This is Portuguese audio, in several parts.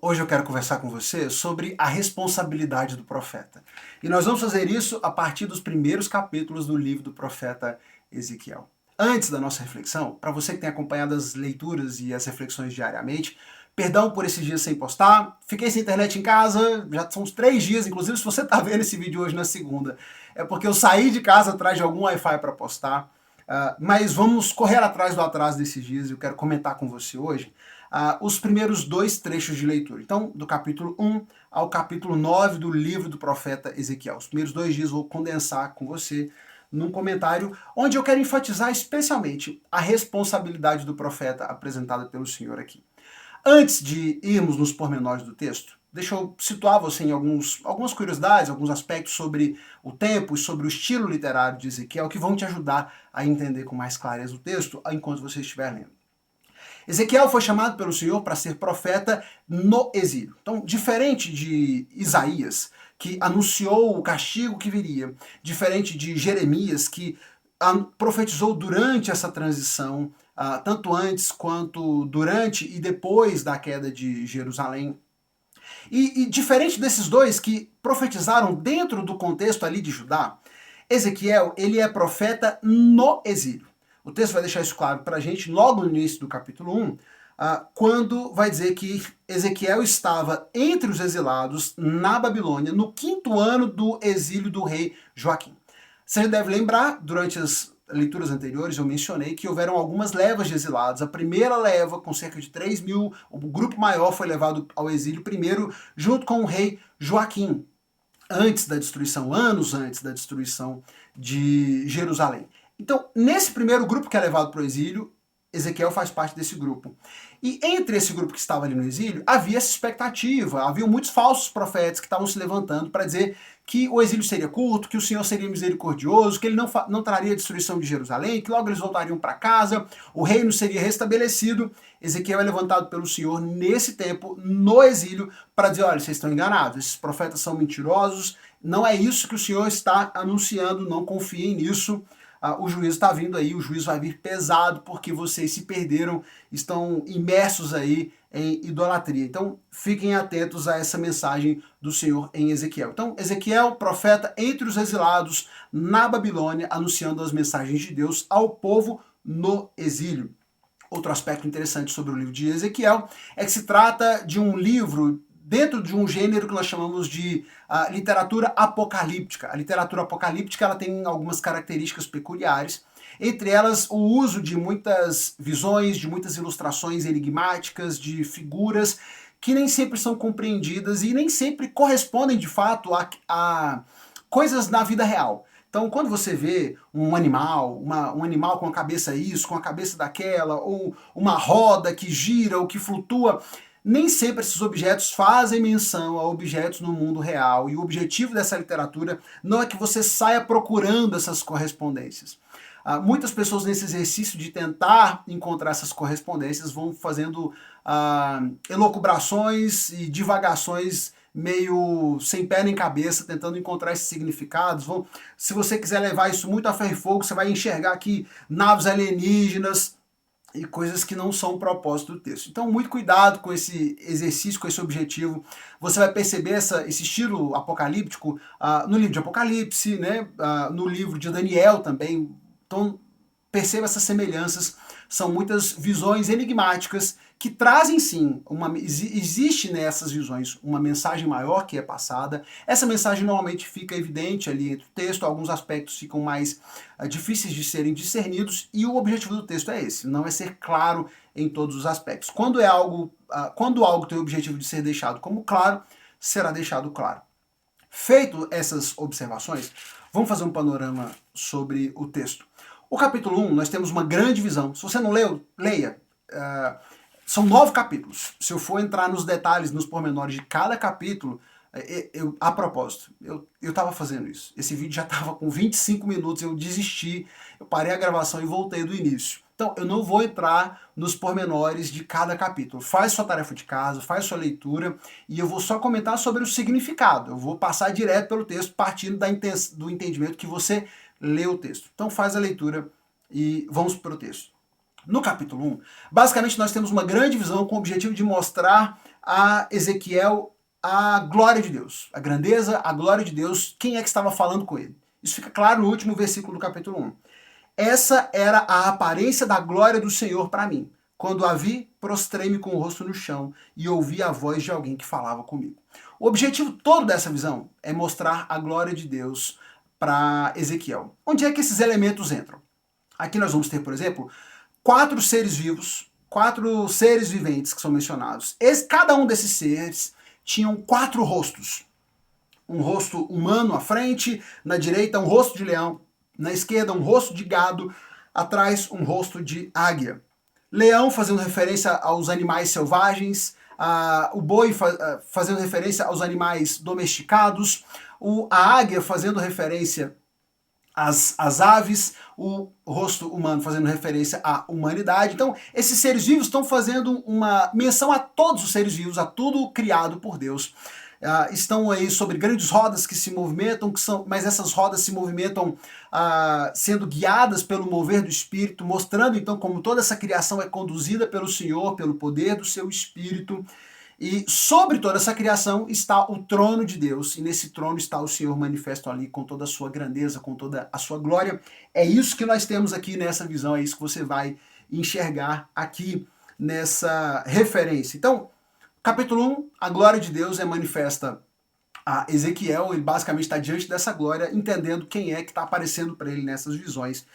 Hoje eu quero conversar com você sobre a responsabilidade do profeta. E nós vamos fazer isso a partir dos primeiros capítulos do livro do profeta Ezequiel. Antes da nossa reflexão, para você que tem acompanhado as leituras e as reflexões diariamente, perdão por esses dias sem postar, fiquei sem internet em casa, já são uns 3 dias, inclusive se você está vendo esse vídeo hoje na segunda, é porque eu saí de casa atrás de algum Wi-Fi para postar, mas vamos correr atrás do atraso desses dias e eu quero comentar com você hoje os primeiros 2 trechos de leitura. Então, do capítulo 1 ao capítulo 9 do livro do profeta Ezequiel. Os primeiros 2 dias eu vou condensar com você num comentário onde eu quero enfatizar especialmente a responsabilidade do profeta apresentada pelo Senhor aqui. Antes de irmos nos pormenores do texto, deixa eu situar você em algumas curiosidades, alguns aspectos sobre o tempo e sobre o estilo literário de Ezequiel que vão te ajudar a entender com mais clareza o texto enquanto você estiver lendo. Ezequiel foi chamado pelo Senhor para ser profeta no exílio. Então, diferente de Isaías, que anunciou o castigo que viria, diferente de Jeremias, que profetizou durante essa transição, tanto antes quanto durante e depois da queda de Jerusalém. E diferente desses dois que profetizaram dentro do contexto ali de Judá, Ezequiel, ele é profeta no exílio. O texto vai deixar isso claro para a gente logo no início do capítulo 1, quando vai dizer que Ezequiel estava entre os exilados na Babilônia no 5º ano do exílio do rei Joaquim. Você deve lembrar, durante as leituras anteriores eu mencionei que houveram algumas levas de exilados. A primeira leva, com cerca de 3.000, o grupo maior foi levado ao exílio primeiro, junto com o rei Joaquim, antes da destruição, anos antes da destruição de Jerusalém. Então, nesse primeiro grupo que é levado para o exílio, Ezequiel faz parte desse grupo. E entre esse grupo que estava ali no exílio, havia essa expectativa, havia muitos falsos profetas que estavam se levantando para dizer que o exílio seria curto, que o Senhor seria misericordioso, que ele não traria a destruição de Jerusalém, que logo eles voltariam para casa, o reino seria restabelecido. Ezequiel é levantado pelo Senhor nesse tempo, no exílio, para dizer, olha, vocês estão enganados, esses profetas são mentirosos, não é isso que o Senhor está anunciando, não confiem nisso. O juízo está vindo aí, o juízo vai vir pesado porque vocês se perderam, estão imersos aí em idolatria. Então, fiquem atentos a essa mensagem do Senhor em Ezequiel. Então, Ezequiel, profeta entre os exilados na Babilônia, anunciando as mensagens de Deus ao povo no exílio. Outro aspecto interessante sobre o livro de Ezequiel é que se trata de um livro dentro de um gênero que nós chamamos de literatura apocalíptica. A literatura apocalíptica ela tem algumas características peculiares, entre elas o uso de muitas visões, de muitas ilustrações enigmáticas, de figuras que nem sempre são compreendidas e nem sempre correspondem de fato a coisas na vida real. Então, quando você vê um animal com a cabeça isso, com a cabeça daquela, ou uma roda que gira ou que flutua, nem sempre esses objetos fazem menção a objetos no mundo real, e o objetivo dessa literatura não é que você saia procurando essas correspondências. Muitas pessoas nesse exercício de tentar encontrar essas correspondências vão fazendo elucubrações e divagações meio sem pé nem cabeça, tentando encontrar esses significados. Se você quiser levar isso muito a ferro e fogo, você vai enxergar aqui naves alienígenas e coisas que não são o propósito do texto. Então, muito cuidado com esse exercício, com esse objetivo. Você vai perceber esse estilo apocalíptico no livro de Apocalipse, né? No livro de Daniel também. Então, perceba essas semelhanças. São muitas visões enigmáticas que trazem sim, existe nessas visões uma mensagem maior que é passada. Essa mensagem normalmente fica evidente ali entre o texto, alguns aspectos ficam mais difíceis de serem discernidos, e o objetivo do texto é esse, não é ser claro em todos os aspectos. Quando algo tem o objetivo de ser deixado como claro, será deixado claro. Feito essas observações, vamos fazer um panorama sobre o texto. O capítulo 1, nós temos uma grande visão. Se você não leu, leia. São 9 capítulos. Se eu for entrar nos detalhes, nos pormenores de cada capítulo, a propósito, eu estava fazendo isso. Esse vídeo já estava com 25 minutos, eu desisti, eu parei a gravação e voltei do início. Então, eu não vou entrar nos pormenores de cada capítulo. Faz sua tarefa de casa, faz sua leitura, e eu vou só comentar sobre o significado. Eu vou passar direto pelo texto, partindo do entendimento que você leu o texto. Então, faz a leitura e vamos para o texto. No capítulo 1, basicamente nós temos uma grande visão com o objetivo de mostrar a Ezequiel a glória de Deus, a grandeza, a glória de Deus, quem é que estava falando com ele. Isso fica claro no último versículo do capítulo 1. Essa era a aparência da glória do Senhor para mim. Quando a vi, prostrei-me com o rosto no chão e ouvi a voz de alguém que falava comigo. O objetivo todo dessa visão é mostrar a glória de Deus para Ezequiel. Onde é que esses elementos entram? Aqui nós vamos ter, por exemplo, 4 seres vivos, 4 seres viventes que são mencionados. Cada um desses seres tinham 4 rostos. Um rosto humano à frente, na direita um rosto de leão, na esquerda um rosto de gado, atrás um rosto de águia. Leão fazendo referência aos animais selvagens, o boi fazendo referência aos animais domesticados, a águia fazendo referência às aves, o rosto humano fazendo referência à humanidade. Então, esses seres vivos estão fazendo uma menção a todos os seres vivos, a tudo criado por Deus. Estão aí sobre grandes rodas que se movimentam, mas essas rodas se movimentam sendo guiadas pelo mover do Espírito, mostrando então como toda essa criação é conduzida pelo Senhor, pelo poder do seu Espírito. E sobre toda essa criação está o trono de Deus, e nesse trono está o Senhor manifesto ali com toda a sua grandeza, com toda a sua glória. É isso que nós temos aqui nessa visão, é isso que você vai enxergar aqui nessa referência. Então, capítulo 1, a glória de Deus é manifesta a Ezequiel, ele basicamente está diante dessa glória, entendendo quem é que está aparecendo para ele nessas visões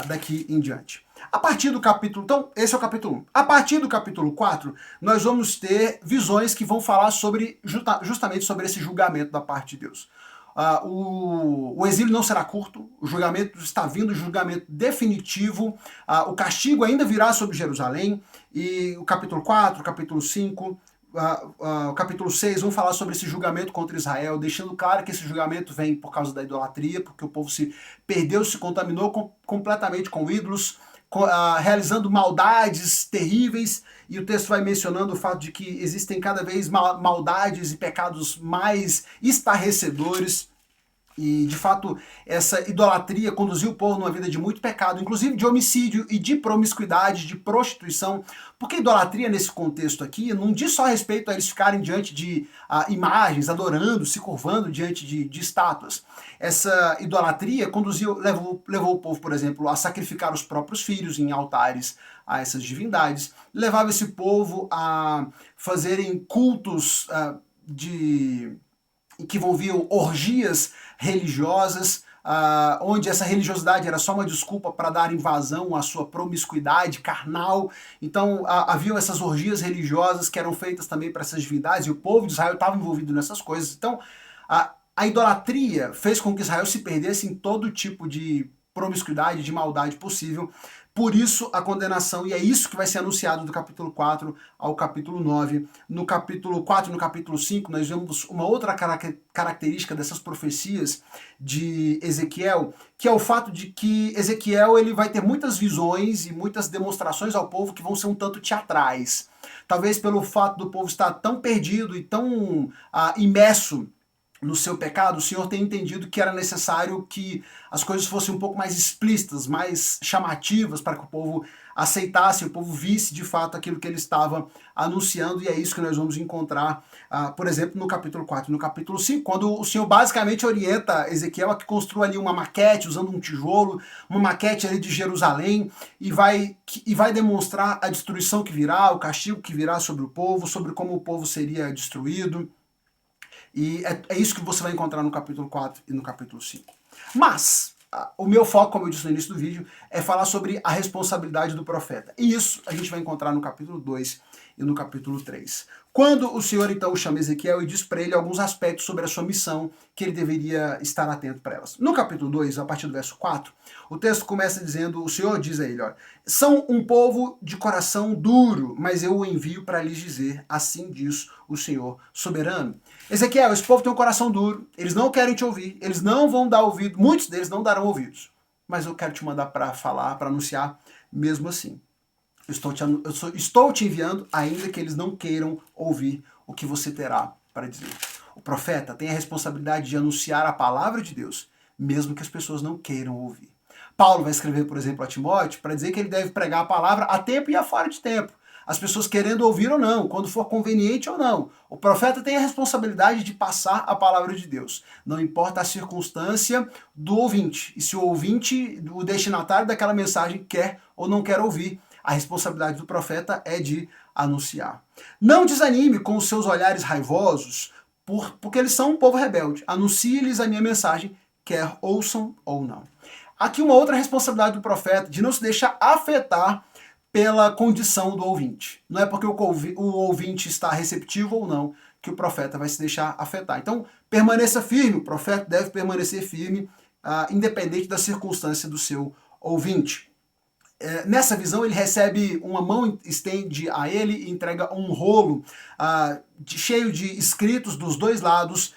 daqui em diante. A partir do capítulo, então, esse é o capítulo 1. A partir do capítulo 4, nós vamos ter visões que vão falar sobre justamente sobre esse julgamento da parte de Deus. O exílio não será curto, o julgamento está vindo, o julgamento definitivo, o castigo ainda virá sobre Jerusalém, e o capítulo 4, o capítulo 5, o capítulo 6 vão falar sobre esse julgamento contra Israel, deixando claro que esse julgamento vem por causa da idolatria, porque o povo se perdeu, se contaminou completamente com ídolos, realizando maldades terríveis, e o texto vai mencionando o fato de que existem cada vez maldades e pecados mais estarrecedores. E, de fato, essa idolatria conduziu o povo numa vida de muito pecado, inclusive de homicídio e de promiscuidade, de prostituição, porque idolatria nesse contexto aqui não diz só respeito a eles ficarem diante de imagens, adorando, se curvando diante de estátuas. Essa idolatria levou o povo, por exemplo, a sacrificar os próprios filhos em altares a essas divindades, levava esse povo a fazerem cultos que envolviam orgias religiosas, onde essa religiosidade era só uma desculpa para dar invasão à sua promiscuidade carnal. Então haviam essas orgias religiosas que eram feitas também para essas divindades, e o povo de Israel estava envolvido nessas coisas. Então a idolatria fez com que Israel se perdesse em todo tipo de promiscuidade, de maldade possível. Por isso a condenação, e é isso que vai ser anunciado do capítulo 4 ao capítulo 9. No capítulo 4 e no capítulo 5 nós vemos uma outra característica dessas profecias de Ezequiel, que é o fato de que Ezequiel ele vai ter muitas visões e muitas demonstrações ao povo que vão ser um tanto teatrais. Talvez pelo fato do povo estar tão perdido e tão imerso no seu pecado, o Senhor tem entendido que era necessário que as coisas fossem um pouco mais explícitas, mais chamativas, para que o povo aceitasse, o povo visse de fato aquilo que ele estava anunciando, e é isso que nós vamos encontrar, por exemplo, no capítulo 4 e no capítulo 5, quando o Senhor basicamente orienta Ezequiel a que construa ali uma maquete, usando um tijolo, uma maquete ali de Jerusalém, e vai demonstrar a destruição que virá, o castigo que virá sobre o povo, sobre como o povo seria destruído. E é isso que você vai encontrar no capítulo 4 e no capítulo 5. Mas o meu foco, como eu disse no início do vídeo, é falar sobre a responsabilidade do profeta. E isso a gente vai encontrar no capítulo 2 e no capítulo 3. Quando o Senhor então chama Ezequiel e diz para ele alguns aspectos sobre a sua missão, que ele deveria estar atento para elas. No capítulo 2, a partir do verso 4, o texto começa dizendo, o Senhor diz a ele, olha, são um povo de coração duro, mas eu o envio para lhes dizer, assim diz o Senhor soberano. Ezequiel, esse povo tem um coração duro, eles não querem te ouvir, eles não vão dar ouvido, muitos deles não darão ouvidos, mas eu quero te mandar para falar, para anunciar, mesmo assim. Estou te enviando, ainda que eles não queiram ouvir o que você terá para dizer. O profeta tem a responsabilidade de anunciar a palavra de Deus, mesmo que as pessoas não queiram ouvir. Paulo vai escrever, por exemplo, a Timóteo, para dizer que ele deve pregar a palavra a tempo e a fora de tempo. as pessoas querendo ouvir ou não, quando for conveniente ou não. O profeta tem a responsabilidade de passar a palavra de Deus. Não importa a circunstância do ouvinte. E se o ouvinte, o destinatário daquela mensagem, quer ou não quer ouvir, a responsabilidade do profeta é de anunciar. Não desanime com os seus olhares raivosos, porque eles são um povo rebelde. Anuncie-lhes a minha mensagem, quer ouçam ou não. Aqui uma outra responsabilidade do profeta, de não se deixar afetar pela condição do ouvinte. Não é porque o ouvinte está receptivo ou não que o profeta vai se deixar afetar. Então, permaneça firme, o profeta deve permanecer firme, independente da circunstância do seu ouvinte. Nessa visão, ele recebe uma mão, estende a ele e entrega um rolo cheio de escritos dos dois lados.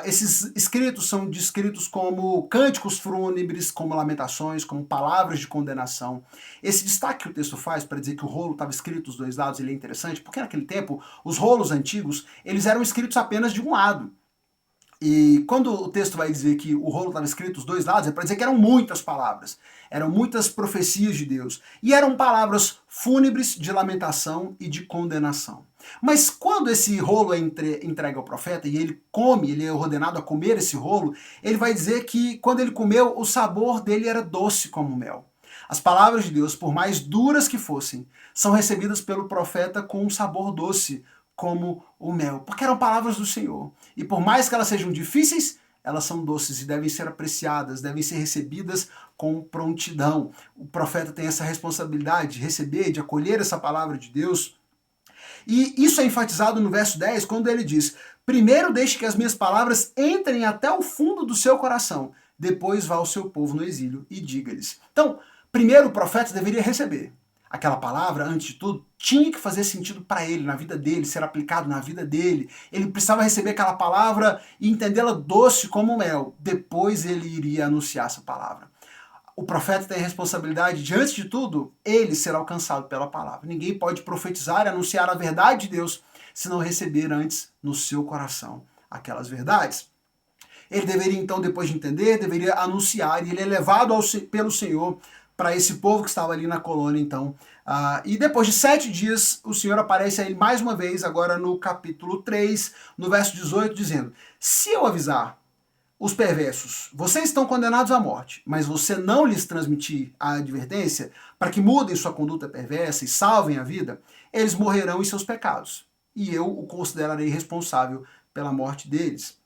Esses escritos são descritos como cânticos fúnebres, como lamentações, como palavras de condenação. Esse destaque que o texto faz para dizer que o rolo estava escrito dos dois lados, ele é interessante, porque naquele tempo, os rolos antigos, eles eram escritos apenas de um lado. E quando o texto vai dizer que o rolo estava escrito dos dois lados, é para dizer que eram muitas palavras, eram muitas profecias de Deus, e eram palavras fúnebres de lamentação e de condenação. Mas quando esse rolo é entregue ao profeta e ele come, ele é ordenado a comer esse rolo, ele vai dizer que quando ele comeu, o sabor dele era doce como mel. As palavras de Deus, por mais duras que fossem, são recebidas pelo profeta com um sabor doce, como o mel, porque eram palavras do Senhor. E por mais que elas sejam difíceis, elas são doces e devem ser apreciadas, devem ser recebidas com prontidão. O profeta tem essa responsabilidade de receber, de acolher essa palavra de Deus. E isso é enfatizado no verso 10, quando ele diz: primeiro deixe que as minhas palavras entrem até o fundo do seu coração, depois vá ao seu povo no exílio e diga-lhes. Então, primeiro o profeta deveria receber aquela palavra, antes de tudo, tinha que fazer sentido para ele, na vida dele, ser aplicado na vida dele. Ele precisava receber aquela palavra e entendê-la doce como mel. Depois ele iria anunciar essa palavra. O profeta tem a responsabilidade de, antes de tudo, ele ser alcançado pela palavra. Ninguém pode profetizar e anunciar a verdade de Deus se não receber antes no seu coração aquelas verdades. Ele deveria então, depois de entender, deveria anunciar, e ele é levado pelo Senhor para esse povo que estava ali na colônia, então. E depois de 7 dias, o Senhor aparece a ele mais uma vez, agora no capítulo 3, no verso 18, dizendo: se eu avisar os perversos, vocês estão condenados à morte, mas você não lhes transmitir a advertência para que mudem sua conduta perversa e salvem a vida, eles morrerão em seus pecados, e eu o considerarei responsável pela morte deles.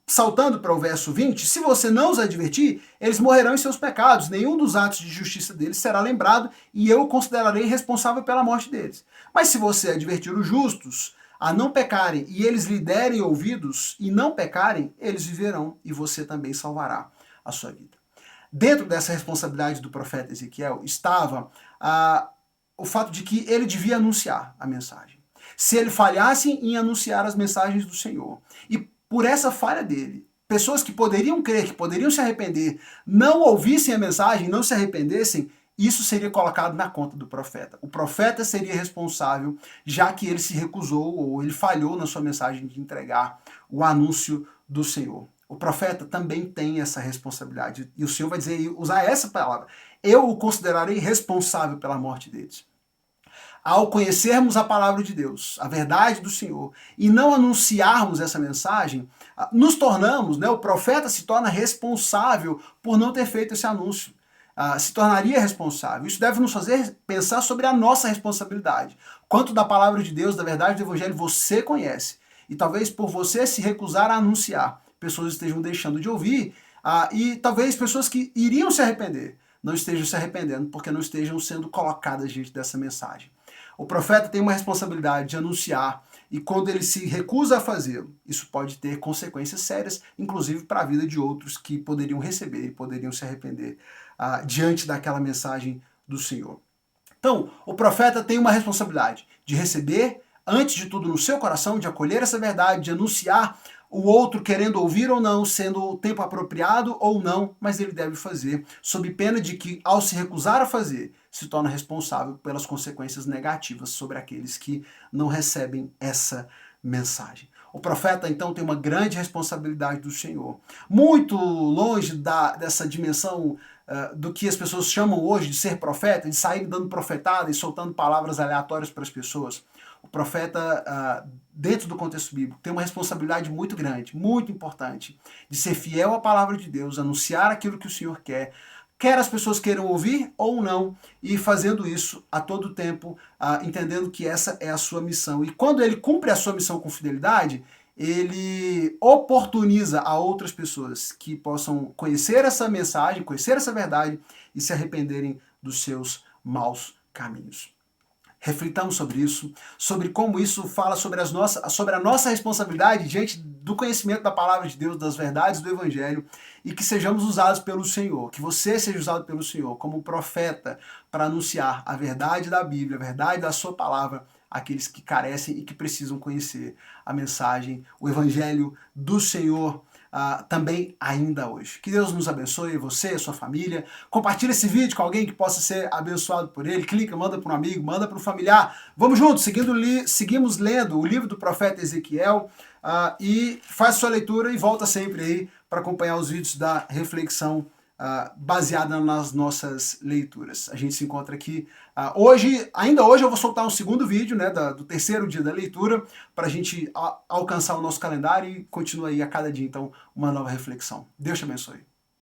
Saltando para o verso 20, se você não os advertir, eles morrerão em seus pecados, nenhum dos atos de justiça deles será lembrado, e eu o considerarei responsável pela morte deles. Mas se você advertir os justos a não pecarem, e eles lhe derem ouvidos e não pecarem, eles viverão, e você também salvará a sua vida. Dentro dessa responsabilidade do profeta Ezequiel estava o fato de que ele devia anunciar a mensagem. Se ele falhasse em anunciar as mensagens do Senhor, e por essa falha dele, pessoas que poderiam crer, que poderiam se arrepender, não ouvissem a mensagem, não se arrependessem, isso seria colocado na conta do profeta. O profeta seria responsável, já que ele se recusou ou ele falhou na sua mensagem de entregar o anúncio do Senhor. O profeta também tem essa responsabilidade, e o Senhor vai dizer, usar essa palavra: eu o considerarei responsável pela morte deles. Ao conhecermos a palavra de Deus, a verdade do Senhor, e não anunciarmos essa mensagem, nos tornamos, o profeta se torna responsável por não ter feito esse anúncio. Se tornaria responsável. Isso deve nos fazer pensar sobre a nossa responsabilidade. Quanto da palavra de Deus, da verdade do Evangelho, você conhece. E talvez por você se recusar a anunciar, pessoas estejam deixando de ouvir, e talvez pessoas que iriam se arrepender não estejam se arrependendo porque não estejam sendo colocadas diante dessa mensagem. O profeta tem uma responsabilidade de anunciar, e quando ele se recusa a fazê-lo, isso pode ter consequências sérias, inclusive para a vida de outros que poderiam receber e poderiam se arrepender diante daquela mensagem do Senhor. Então, o profeta tem uma responsabilidade de receber, antes de tudo no seu coração, de acolher essa verdade, de anunciar, o outro querendo ouvir ou não, sendo o tempo apropriado ou não, mas ele deve fazer, sob pena de que, ao se recusar a fazer, se torna responsável pelas consequências negativas sobre aqueles que não recebem essa mensagem. O profeta, então, tem uma grande responsabilidade do Senhor. Muito longe dessa dimensão do que as pessoas chamam hoje de ser profeta, de sair dando profetada e soltando palavras aleatórias para as pessoas. O profeta, dentro do contexto bíblico, tem uma responsabilidade muito grande, muito importante, de ser fiel à palavra de Deus, anunciar aquilo que o Senhor quer as pessoas queiram ouvir ou não, e fazendo isso a todo tempo, entendendo que essa é a sua missão. E quando ele cumpre a sua missão com fidelidade, ele oportuniza a outras pessoas que possam conhecer essa mensagem, conhecer essa verdade e se arrependerem dos seus maus caminhos. Reflitamos sobre isso, sobre como isso fala sobre a nossa responsabilidade diante do conhecimento da palavra de Deus, das verdades do Evangelho, e que sejamos usados pelo Senhor, que você seja usado pelo Senhor como profeta para anunciar a verdade da Bíblia, a verdade da sua palavra, àqueles que carecem e que precisam conhecer a mensagem, o Evangelho do Senhor, também ainda hoje. Que Deus nos abençoe, você, a sua família. Compartilha esse vídeo com alguém que possa ser abençoado por ele. Clica, manda para um amigo, manda para um familiar. Vamos juntos, seguimos lendo o livro do profeta Ezequiel, e faz sua leitura e volta sempre aí para acompanhar os vídeos da reflexão baseada nas nossas leituras. A gente se encontra aqui ainda hoje eu vou soltar um segundo vídeo, né, do terceiro dia da leitura, para a gente alcançar o nosso calendário e continuar aí a cada dia, então, uma nova reflexão. Deus te abençoe.